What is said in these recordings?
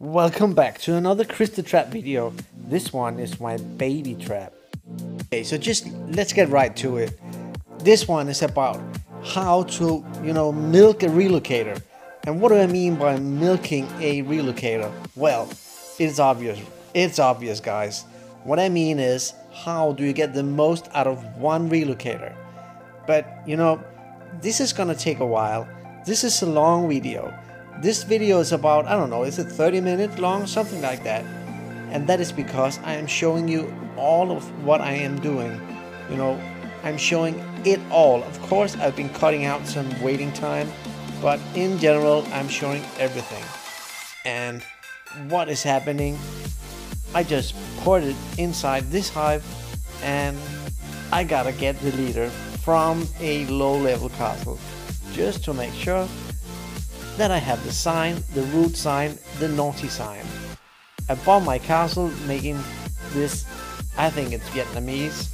Welcome back to another Crystal Trap video. This one is my baby trap. Okay, so just let's get right to it. This one is about how to, milk a relocator. And what do I mean by milking a relocator? Well, it's obvious. It's obvious, guys. What I mean is, how do you get the most out of one relocator? But, this is gonna take a while. This is a long video. This video is about, I don't know, is it 30 minutes long? Something like that. And that is because I am showing you all of what I am doing. I'm showing it all. Of course, I've been cutting out some waiting time, but in general, I'm showing everything. And what is happening, I just poured it inside this hive, and I gotta get the leader from a low-level castle, just to make sure that I have the sign, the root sign, the naughty sign above my castle, making this, I think it's Vietnamese,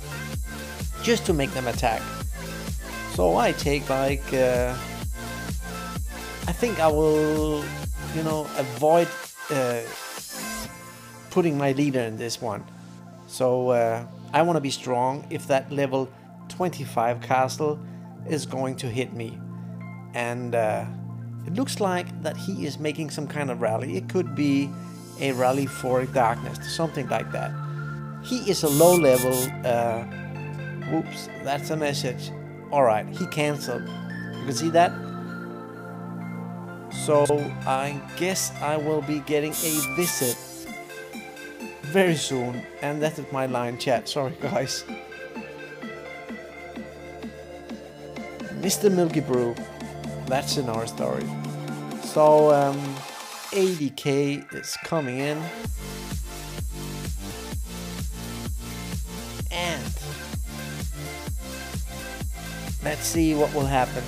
just to make them attack. So I take like, I think I will, avoid putting my leader in this one. So I want to be strong if that level 25 castle is going to hit me. And it looks like that he is making some kind of rally. It could be a rally for darkness, something like that. He is a low level. Whoops, that's a message. Alright, he cancelled. You can see that? So I guess I will be getting a visit very soon. And that is my line chat. Sorry, guys. Mr. Milky Brew. That's another story. So 80k is coming in, and let's see what will happen.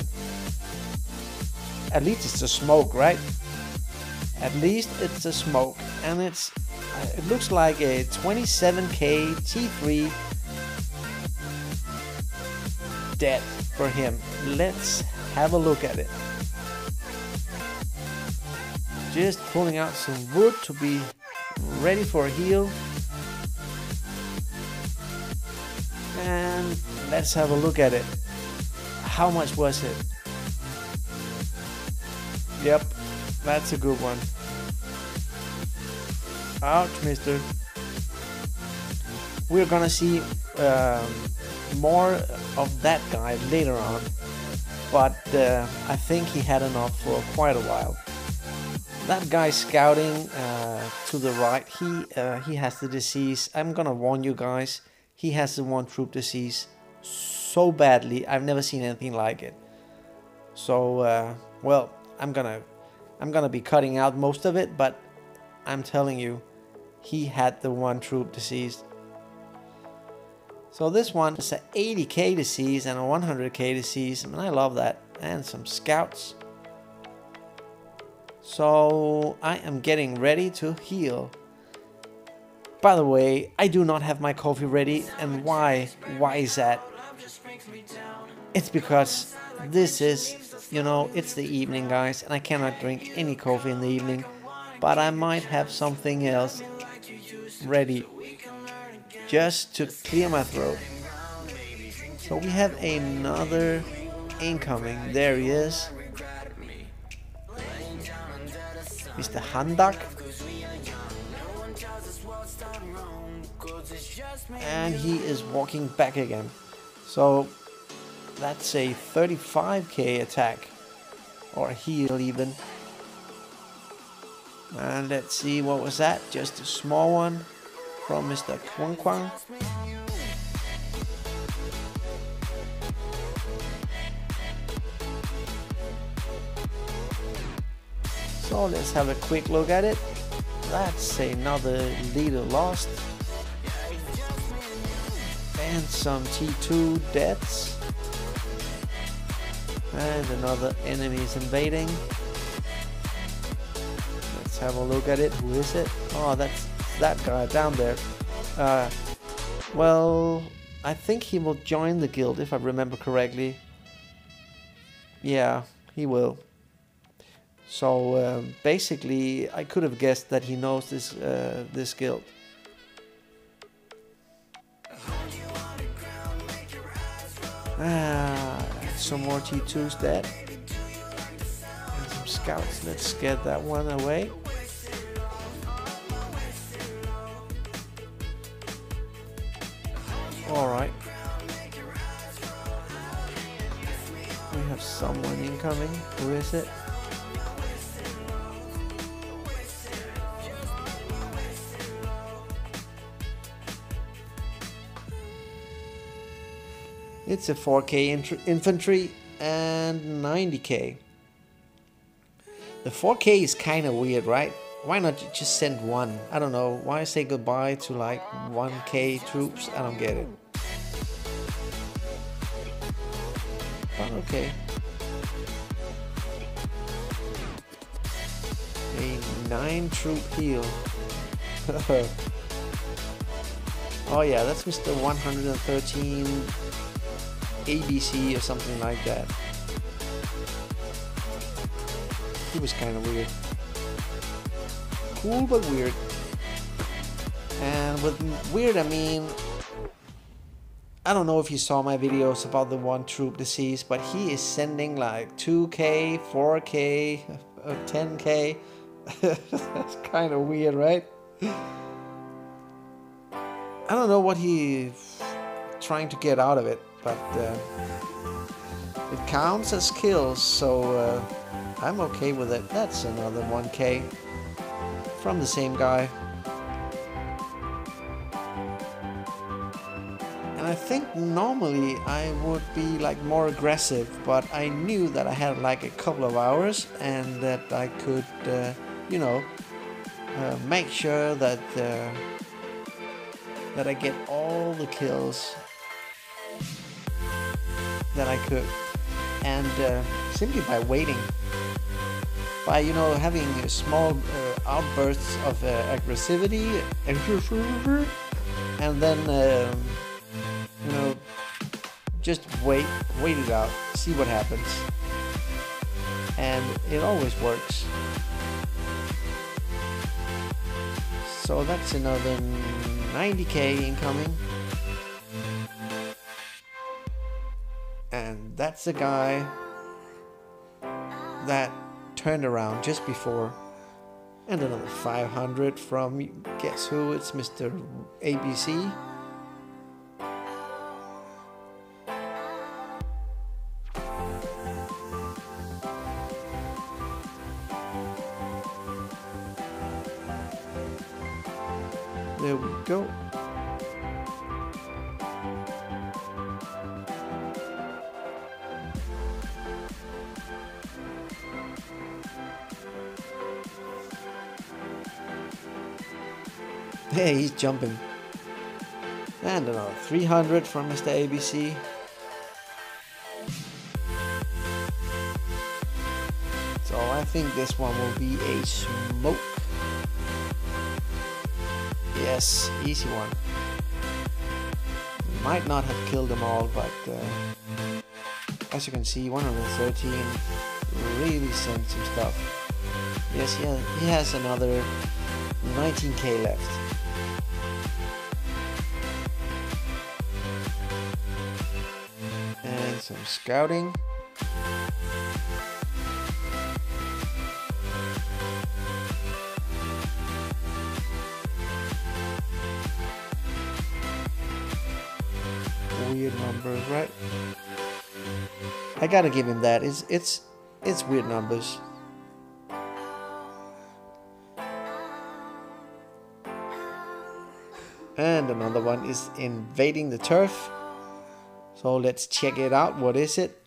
At least it's a smoke, right? At least it's a smoke, and it looks like a 27k T3 dead for him. Let's have a look at it. Just pulling out some wood to be ready for a heal. And let's have a look at it. How much was it? Yep, that's a good one. Ouch, mister. We're gonna see more of that guy later on. But I think he had enough for quite a while. That guy scouting to the right, he has the disease. I'm gonna warn you guys, he has the one troop disease so badly. I've never seen anything like it. So well, I'm gonna be cutting out most of it, but I'm telling you, he had the one troop disease. So this one is an 80k disease and a 100k disease, and I love that. And some scouts. So I am getting ready to heal. By the way, I do not have my coffee ready, and why is that? It's because this is, it's the evening, guys, and I cannot drink any coffee in the evening, but I might have something else ready just to clear my throat. So we have another incoming. There he is, Mr. Handak, and he is walking back again. So that's a 35k attack, or heal even. And let's see, what was that? Just a small one from Mr. Kwang Kwang. So let's have a quick look at it. That's another leader lost. And some T2 deaths. And another enemy is invading. Let's have a look at it. Who is it? Oh, that's that guy down there. Well, I think he will join the guild if I remember correctly. Yeah, he will. So basically, I could have guessed that he knows this guild. Some more T2s dead. And some scouts. Let's get that one away. Alright. We have someone incoming. Who is it? It's a 4K infantry and 90K. The 4K is kind of weird, right? Why not just send one? I don't know. Why say goodbye to like 1K troops? I don't get it. But okay. A 9 troop heal. Oh yeah, that's Mr. 113 ABC or something like that. He was kind of weird. Cool but weird. And with weird I mean, I don't know if you saw my videos about the one troop disease, but he is sending like 2K, 4K, 10K. That's kind of weird, right? I don't know what he's trying to get out of it, but it counts as kills, so I'm okay with it. That's another 1K from the same guy. And I think normally I would be like more aggressive, but I knew that I had like a couple of hours and that I could, you know, make sure that that I get all the kills that I could, and simply by waiting, by having small outbursts of aggressivity, and then just wait it out, see what happens, and it always works. So that's another 90K incoming. And that's the guy that turned around just before. And another 500 from, guess who? It's Mr. ABC. There we go. Hey, he's jumping. And another 300 from Mr. ABC. So I think this one will be a smoke. Yes, easy one. Might not have killed them all, but as you can see, 113 really sent some stuff. Yes, he has another 19K left. And some scouting. Weird numbers, right? I gotta give him that. It's weird numbers. And another one is invading the turf. So let's check it out. What is it?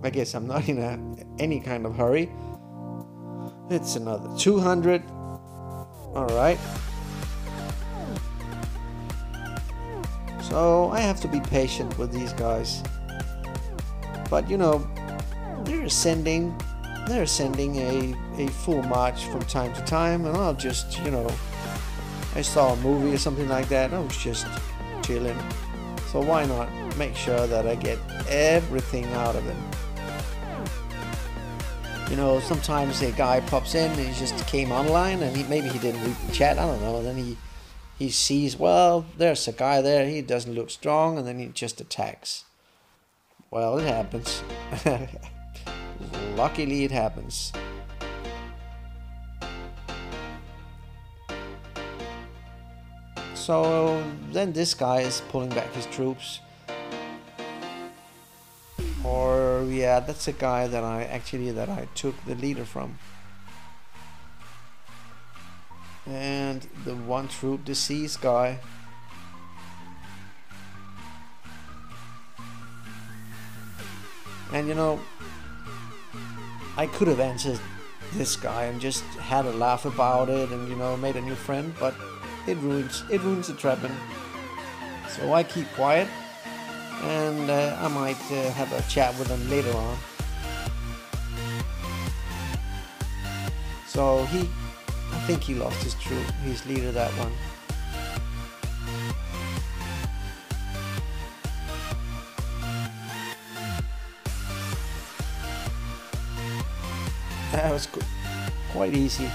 I guess I'm not in any kind of hurry. It's another 200. Alright. So I have to be patient with these guys. But they're sending a full march from time to time, and I'll just, I saw a movie or something like that, I was just chilling. So why not make sure that I get everything out of them? You know, sometimes a guy pops in and he just came online and maybe he didn't read the chat, I don't know, and then he sees, well, there's a guy there, he doesn't look strong, and then he just attacks. Well, it happens. Luckily it happens. So then this guy is pulling back his troops. Or yeah, that's a guy that I took the leader from. And the one troop deceased guy. And you know, I could have answered this guy and just had a laugh about it and, you know, made a new friend, but it ruins the trapping. So I keep quiet, and I might have a chat with him later on. So I think he lost his troop, his leader, that one. That was quite easy.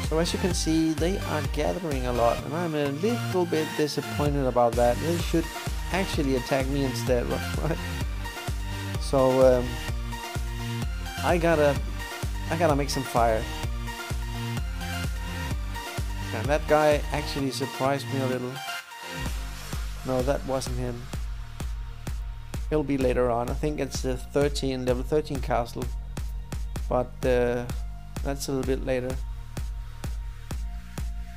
So as you can see, they are gathering a lot, and I'm a little bit disappointed about that. They should actually attack me instead, right? So I gotta make some fire. And that guy actually surprised me a little. No, that wasn't him. It'll be later on. I think it's the level 13 castle, but that's a little bit later.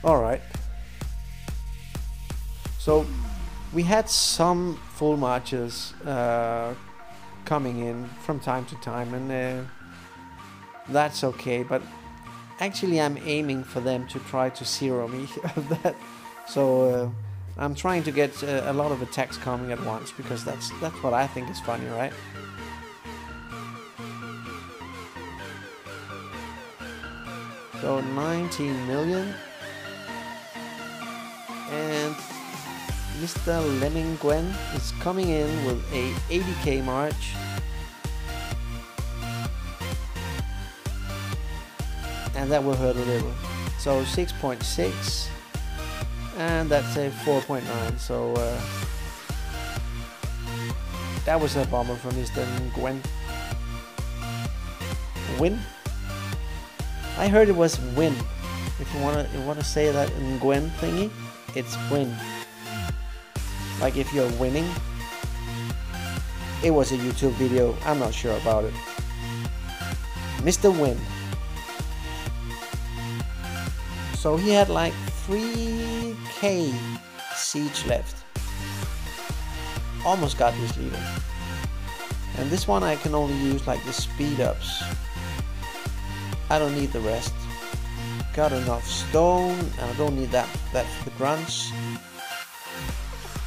Alright. So we had some full marches coming in from time to time, and that's okay, but actually I'm aiming for them to try to zero me of that. So I'm trying to get a lot of attacks coming at once, because that's what I think is funny, right? So 19 million. And Mr. Lemminguén is coming in with a 80k march. And that will hurt a little. So 6.6. And that's a 4.9. So that was a bomber from Mr. Nguyen. Win? I heard it was win. If you wanna say that in Nguyen thingy, it's win. Like if you're winning. It was a YouTube video, I'm not sure about it. Mr. Win. So he had like 3k siege left. Almost got his leader. And this one I can only use like the speed ups. I don't need the rest. Got enough stone, and I don't need that for the grunts.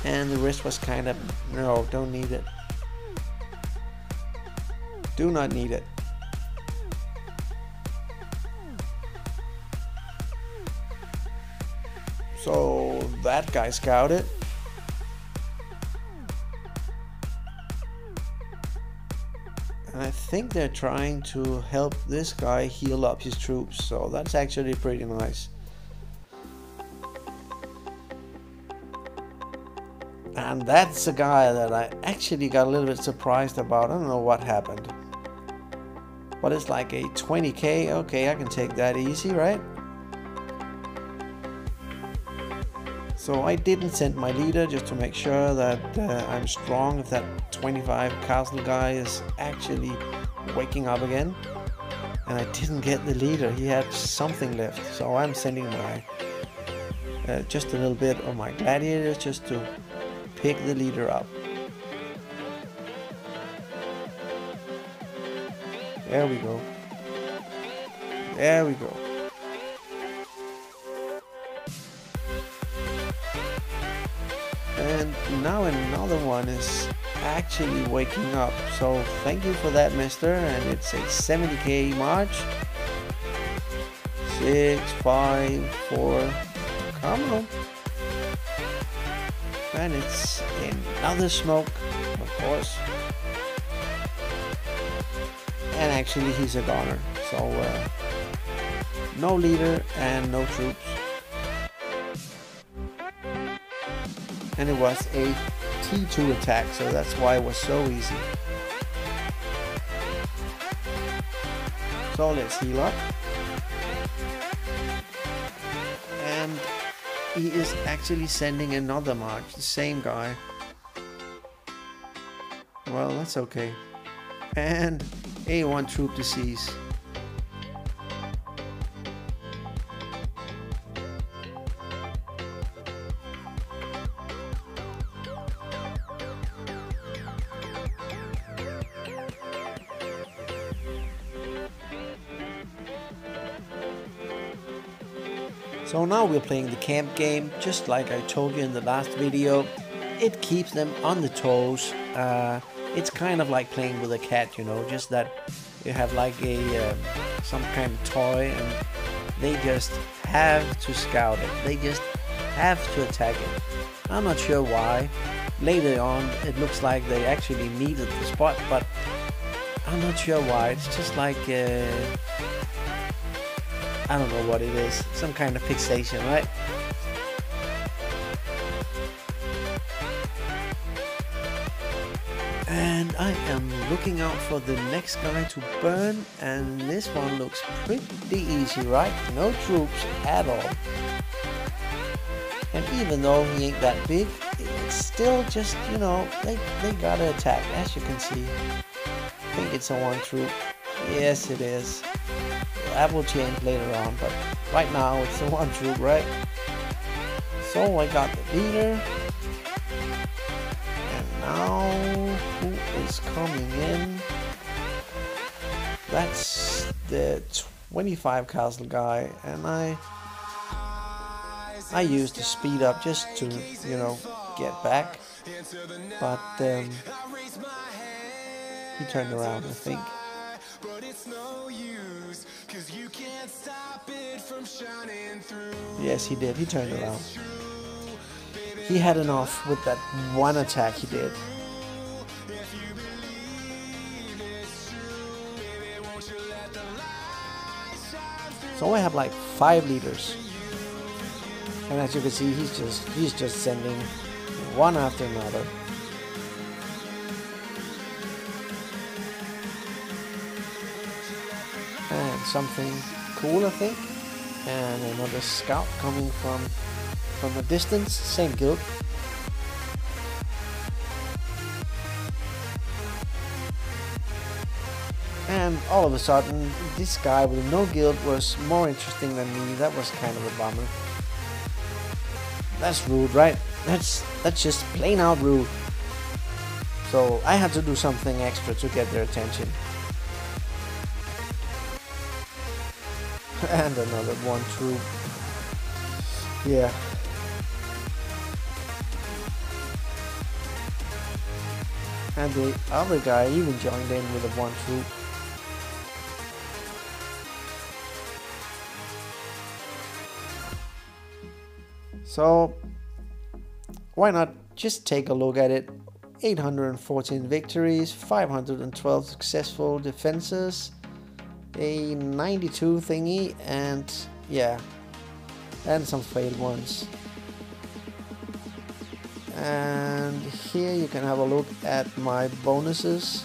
And the rest was kind of, no, don't need it. Do not need it. So that guy scouted. And I think they're trying to help this guy heal up his troops, so that's actually pretty nice. And that's a guy that I actually got a little bit surprised about. I don't know what happened. But it's like a 20k. Okay, I can take that easy, right? So I didn't send my leader just to make sure that I'm strong if that 25 castle guy is actually waking up again. And I didn't get the leader, he had something left. So I'm sending my just a little bit of my gladiators just to pick the leader up. There we go. There we go. And now another one is actually waking up. So thank you for that, mister. And it's a 70k march. 6, 5, 4. Come on. And it's another smoke. course. And actually he's a goner, so no leader and no troops. And it was a T2 attack, so that's why it was so easy. So let's heal up. And he is actually sending another march, the same guy. Well, that's okay. And A1 troop disease. So now we're playing the camp game, just like I told you in the last video. It keeps them on the toes. It's kind of like playing with a cat, you know, just that you have like a some kind of toy and they just have to scout it. They just have to attack it. I'm not sure why. Later on it looks like they actually needed the spot, but I'm not sure why. It's just like I don't know what it is. Some kind of fixation, right? And I am looking out for the next guy to burn, and this one looks pretty easy, right? No troops at all. And even though he ain't that big, it's still just, you know, they gotta attack, as you can see. I think it's a one troop. Yes, it is. That will change later on, but right now it's a one troop, right? So I got the leader. And now who is coming in? That's the 25 castle guy, and I used the speed up just to, you know, get back, but he turned around, I think. Yes, he did. He turned around. He had enough with that one attack he did. So I have like 5 leaders. And as you can see, he's just sending one after another. And something cool, I think. And another scout coming from a distance, same guild. And all of a sudden, this guy with no guild was more interesting than me. That was kind of a bummer. That's rude, right? That's just plain out rude. So I had to do something extra to get their attention. And another one troop. Yeah. And the other guy even joined in with a one troop. So why not just take a look at it? 814 victories, 512 successful defenses, a 92 thingy, and yeah, and some failed ones. And here you can have a look at my bonuses.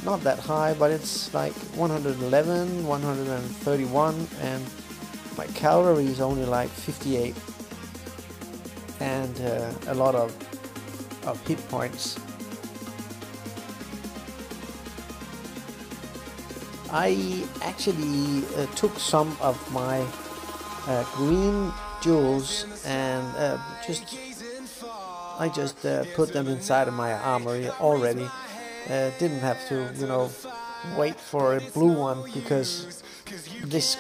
Not that high, but it's like 111, 131, and my cavalry is only like 58. And a lot of hit points. I actually took some of my green jewels and I just put them inside of my armory already. Didn't have to, you know, wait for a blue one, because this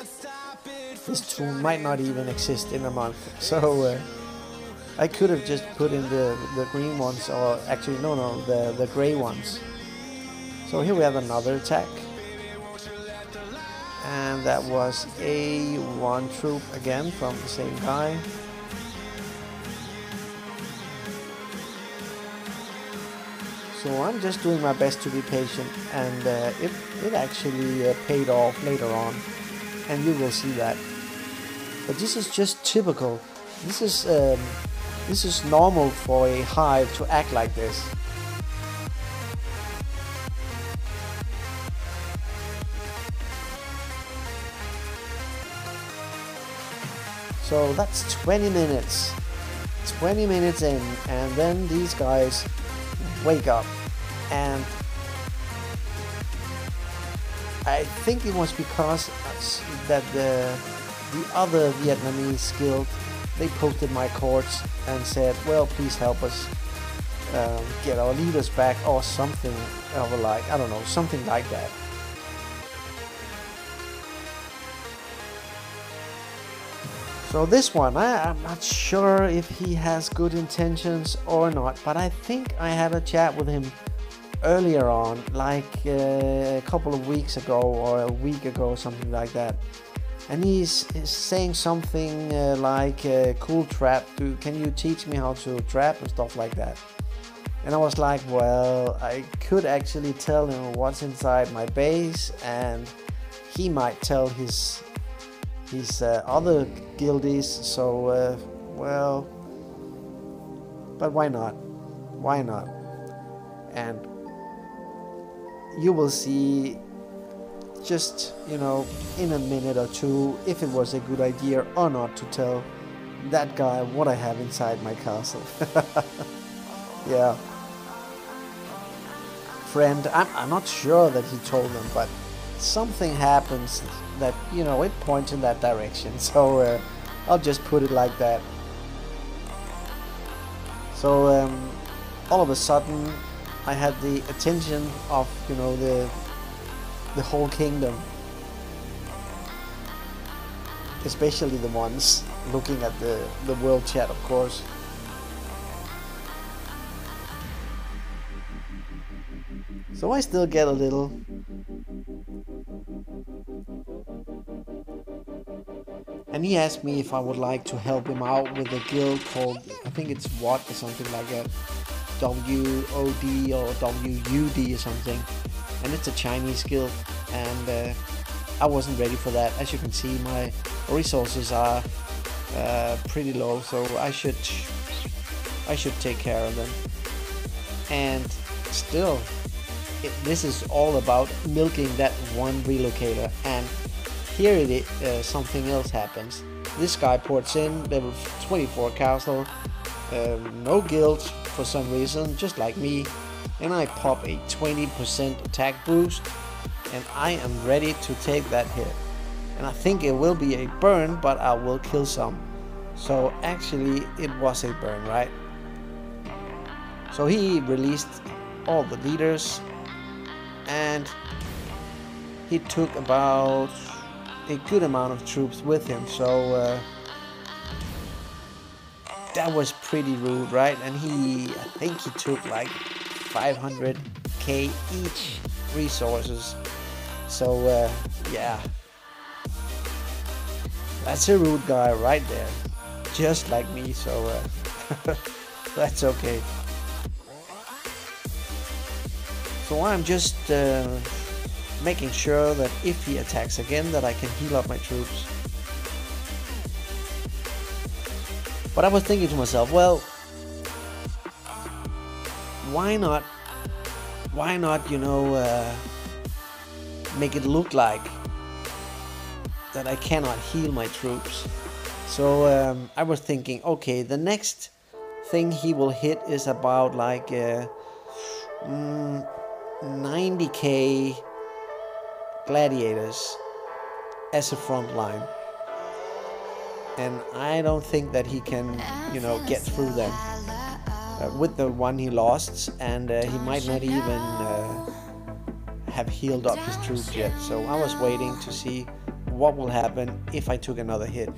tool might not even exist in a month. So I could have just put in the green ones, or actually no, the gray ones. So here we have another attack. And that was a one troop again from the same guy. So I'm just doing my best to be patient, and it actually paid off later on, and you will see that. But this is just typical. This is normal for a hive to act like this. So that's 20 minutes. 20 minutes in, and then these guys wake up, and I think it was because that the other Vietnamese guild, they posted my cords and said, well, please help us get our leaders back, or something of a like, I don't know, something like that. So this one, I'm not sure if he has good intentions or not, but I think I had a chat with him earlier on, like a couple of weeks ago or a week ago, something like that. And he's saying something like, cool trap, can you teach me how to trap and stuff like that. And I was like, well, I could actually tell him what's inside my base, and he might tell his other guildies, so well, but why not? Why not? And you will see, just, you know, in a minute or two, if it was a good idea or not to tell that guy what I have inside my castle. Yeah. Friend, I'm not sure that he told them, but something happens that, you know, it points in that direction. So I'll just put it like that. So all of a sudden I had the attention of, you know, the whole kingdom, especially the ones looking at the world chat, of course. So I still get a little. And he asked me if I would like to help him out with a guild called, I think it's WOD or something like that, WOD or WUD or something, and it's a Chinese guild, and I wasn't ready for that. As you can see, my resources are pretty low, so I should take care of them. And still, this is all about milking that one relocator. And here it is, something else happens. This guy ports in level 24 castle, no guild for some reason, just like me, and I pop a 20% attack boost, and I am ready to take that hit. And I think it will be a burn, but I will kill some. So actually it was a burn, right? So he released all the leaders, and he took about a good amount of troops with him, so that was pretty rude, right? And I think he took like 500k each resources, so yeah, that's a rude guy right there, just like me, so that's okay. So I'm just making sure that if he attacks again, that I can heal up my troops. But I was thinking to myself, well, why not, you know, make it look like that I cannot heal my troops. So I was thinking, okay, the next thing he will hit is about like 90k gladiators as a front line, and I don't think that he can, you know, get through them with the one he lost, and he might not even have healed up his troops yet. So I was waiting to see what will happen if I took another hit.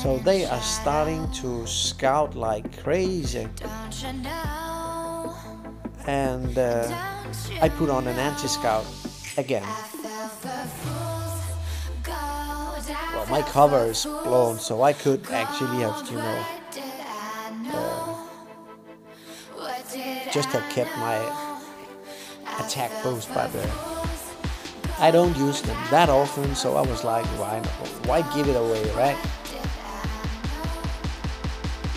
So they are starting to scout like crazy, and I put on an anti-scout again. Well, my cover is blown, so I could actually have, you know, just have kept my attack boost, but I don't use them that often, so I was like, why give it away, right?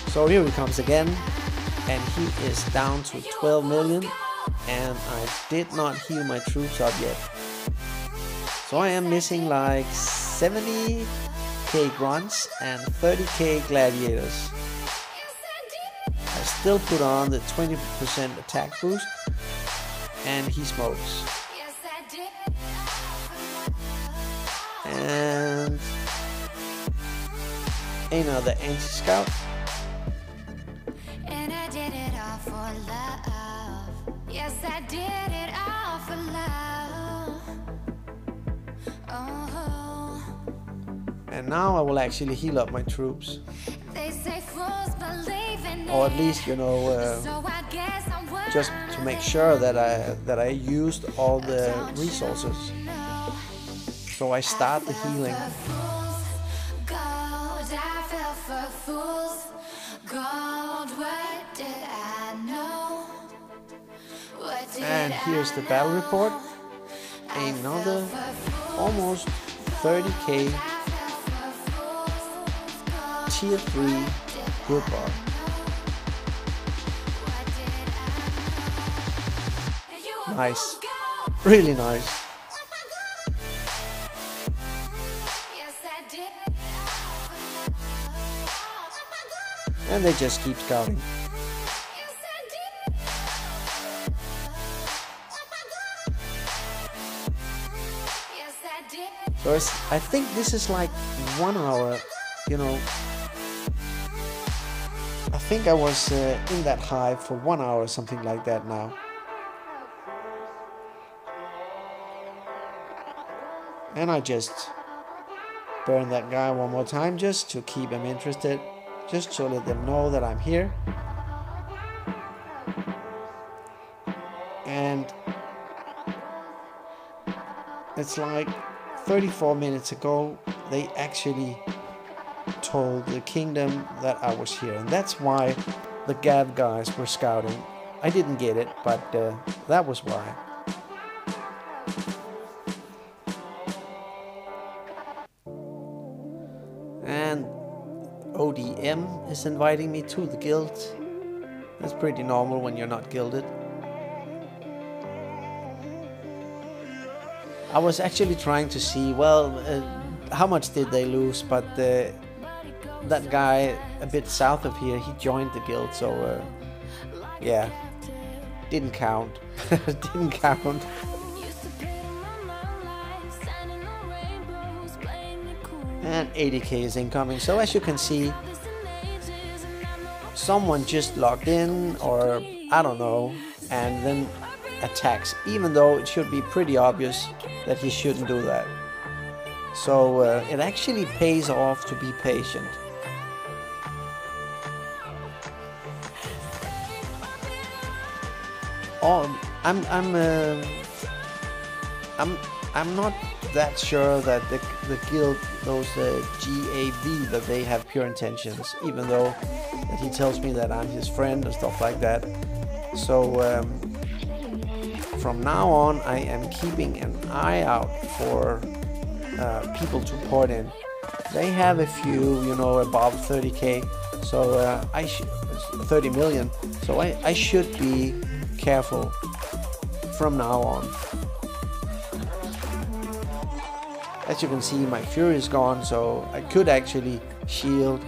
So here he comes again, and he is down to 12 million, and I did not heal my troops up yet. So I am missing like 70k grunts and 30k gladiators. I still put on the 20% attack boost, and he smokes. And another anti-scout. And I did it all for love. Yes, I did it all for love. Oh. And now I will actually heal up my troops. They say fools believe in or at least, you know, just to make sure that I used all the resources. So I start the healing. And here's the battle report. Another almost 30k tier 3 good bar. Nice, really nice. And they just keep scouting. So I think this is like 1 hour, you know. I think I was in that hive for 1 hour, something like that now. And I just burn that guy one more time just to keep him interested, just to let them know that I'm here. And it's like 34 minutes ago they actually told the kingdom that I was here, and that's why the Gav guys were scouting. I didn't get it, but that was why. And ODM is inviting me to the guild. That's pretty normal when you're not guilded. I was actually trying to see, well, how much did they lose, but that guy a bit south of here, he joined the guild, so yeah, didn't count. Didn't count. And 80k is incoming, so as you can see, someone just logged in, or I don't know, and then attacks, even though it should be pretty obvious that he shouldn't do that. So it actually pays off to be patient. I'm not that sure that the guild, those GAV, that they have pure intentions, even though that he tells me that I'm his friend and stuff like that. So from now on, I am keeping an eye out for people to port in. They have a few, you know, above 30k, so 30 million. So I should be careful from now on. As you can see, my fury is gone, so I could actually shield.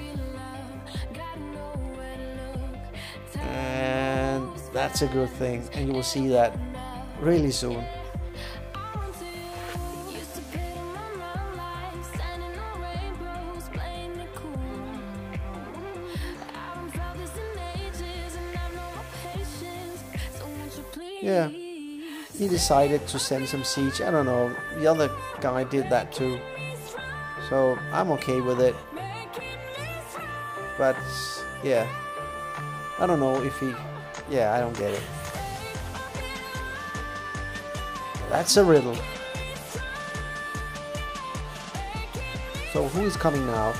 And that's a good thing, and you will see that really soon. Yeah, he decided to send some siege. I don't know, the other guy did that too, so I'm okay with it. But yeah, I don't know if he, yeah, I don't get it. That's a riddle. So who is coming now?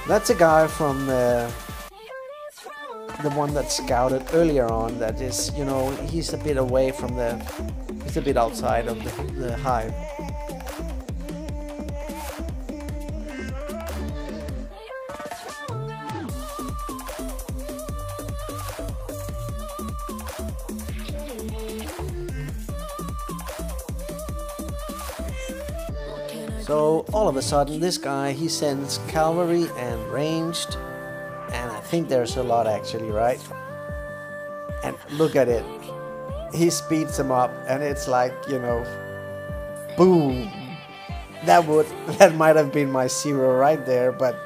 That's a guy from the one that scouted earlier on, that is, you know, he's a bit away from he's a bit outside of the hive. So all of a sudden this guy, he sends cavalry and ranged, and I think there's a lot actually, right? And look at it, he speeds them up, and it's like, you know, boom. That might have been my 0 right there, but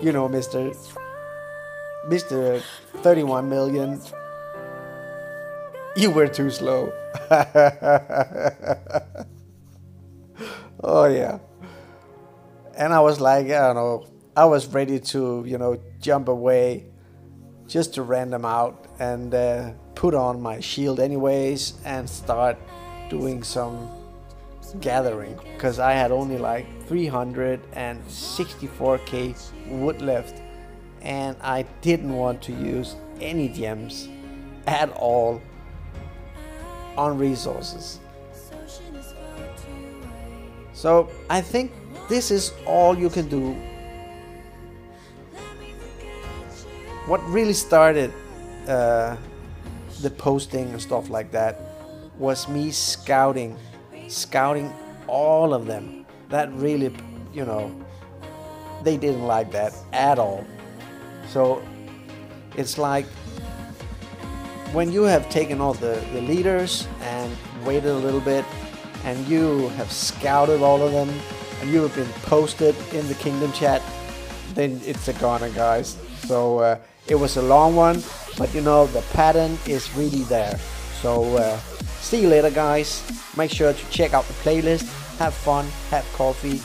you know, Mr. 31 million, you were too slow. Oh yeah. And I was like, I don't know, I was ready to, you know, jump away just to ran them out and put on my shield anyways and start doing some gathering, because I had only like 364k wood left, and I didn't want to use any gems at all on resources. So I think this is all you can do. What really started the posting and stuff like that was me scouting all of them. That really, you know, they didn't like that at all. So it's like when you have taken all the leaders and waited a little bit, and you have scouted all of them, and you have been posted in the kingdom chat, then it's a goner, guys. So it was a long one, but you know, the pattern is really there. So see you later, guys. Make sure to check out the playlist, have fun, have coffee,